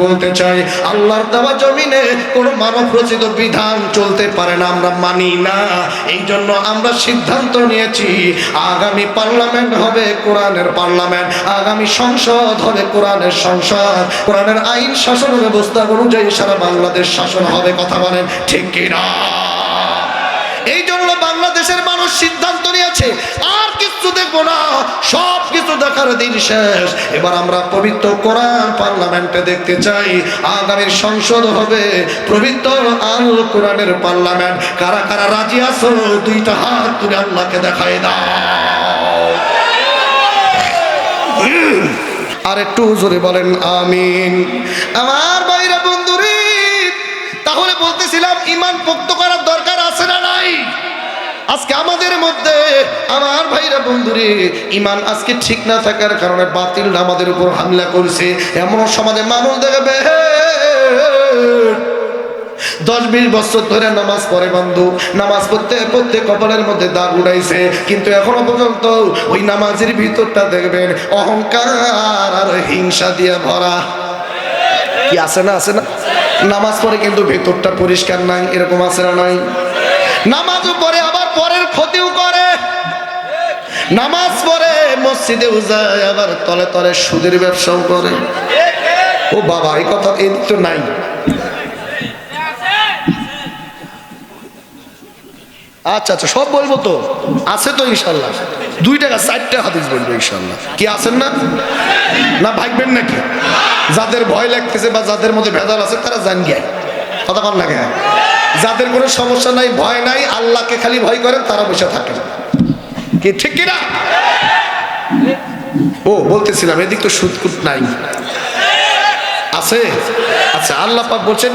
বলতে চাই, আল্লাহর দেওয়া জমিনে কোনো মানব রচিত বিধান চলতে পারে না, আমরা মানি না। এই জন্য আমরা সিদ্ধান্ত নিয়েছি আগামী পার্লামেন্ট হবে কোরআনের পার্লামেন্ট, আগামী সংসদ হবে কোরআনের সংসদ, কোরআনের আইন শাসন ব্যবস্থা অনুযায়ী সারা বাংলাদেশ শাসন হবে। কথা বলেন ঠিক কিনা? এই জন্য বাংলাদেশের মানুষ সিদ্ধান্ত নিয়েছে আর কিছু দেখবো না, সব কিছু দেখার দিন শেষ। এবার আমরা পবিত্র কোরআন পার্লামেন্টে দেখতে চাই। আগামীর সংসদ হবে পবিত্র আল কোরআনের পার্লামেন্ট। কারা কারা রাজি আছো? দুইটা হাত তুলে আল্লাহকে দেখাই দাও। আর একটু জোরে বলেন আমিন। আমার ভাইরা বন্ধুরে, তাহলে বলতেছিলাম ঈমান পোক্ত করার দরকার আছে না নাই? আজকে আমাদের মধ্যে আমার ভাইরা বন্ধুরে ঈমান আজকে ঠিক না থাকার কারণে বাতিল আমাদের উপর হামলা করছে। এমন সমাজে মানুষ দেখবে 10-20 বছর ধরে নামাজ পড়ে বন্ধু, নামাজ পড়তে পড়তে কপালের মধ্যে দাগ উড়াইছে, কিন্তু এখনো পর্যন্ত ওই নামাজের ভিতরটা দেখবেন অহংকার আর হিংসা দিয়ে ভরা। কি আছে না? আছে না? নামাজ পড়ে কিন্তু ভেতরটা পরিষ্কার নাই, এরকম আছে না নাই? নামাজও পড়ে আবার পরের ক্ষতিও করে। নামাজ পড়ে মসজিদেও যায়, আবার তলে তলে সুদের ব্যবসাও করে। ও বাবা, এই কথা এই তো নাই। আচ্ছা আচ্ছা, সব বলবো তো, আছে তো ইনশাল্লাহ। 2 টাকা 4টা হাদিস বলবো ইনশাল্লাহ। কি আছেন না? না ভাগবেন নাকি? যাদের ভয় লাগতেছে বা যাদের মধ্যে ভেজাল আছে তারা জান গিয়ে কথা বল না। যাদের কোনো সমস্যা নাই, ভয় নাই, আল্লাহকে খালি ভয় করেন, তারা বসে থাকেন। কি ঠিক কিনা? ও বলতেছিলাম এদিক তো সুদকুট নাই, আছে। আচ্ছা, আল্লাহ পাক বলছেন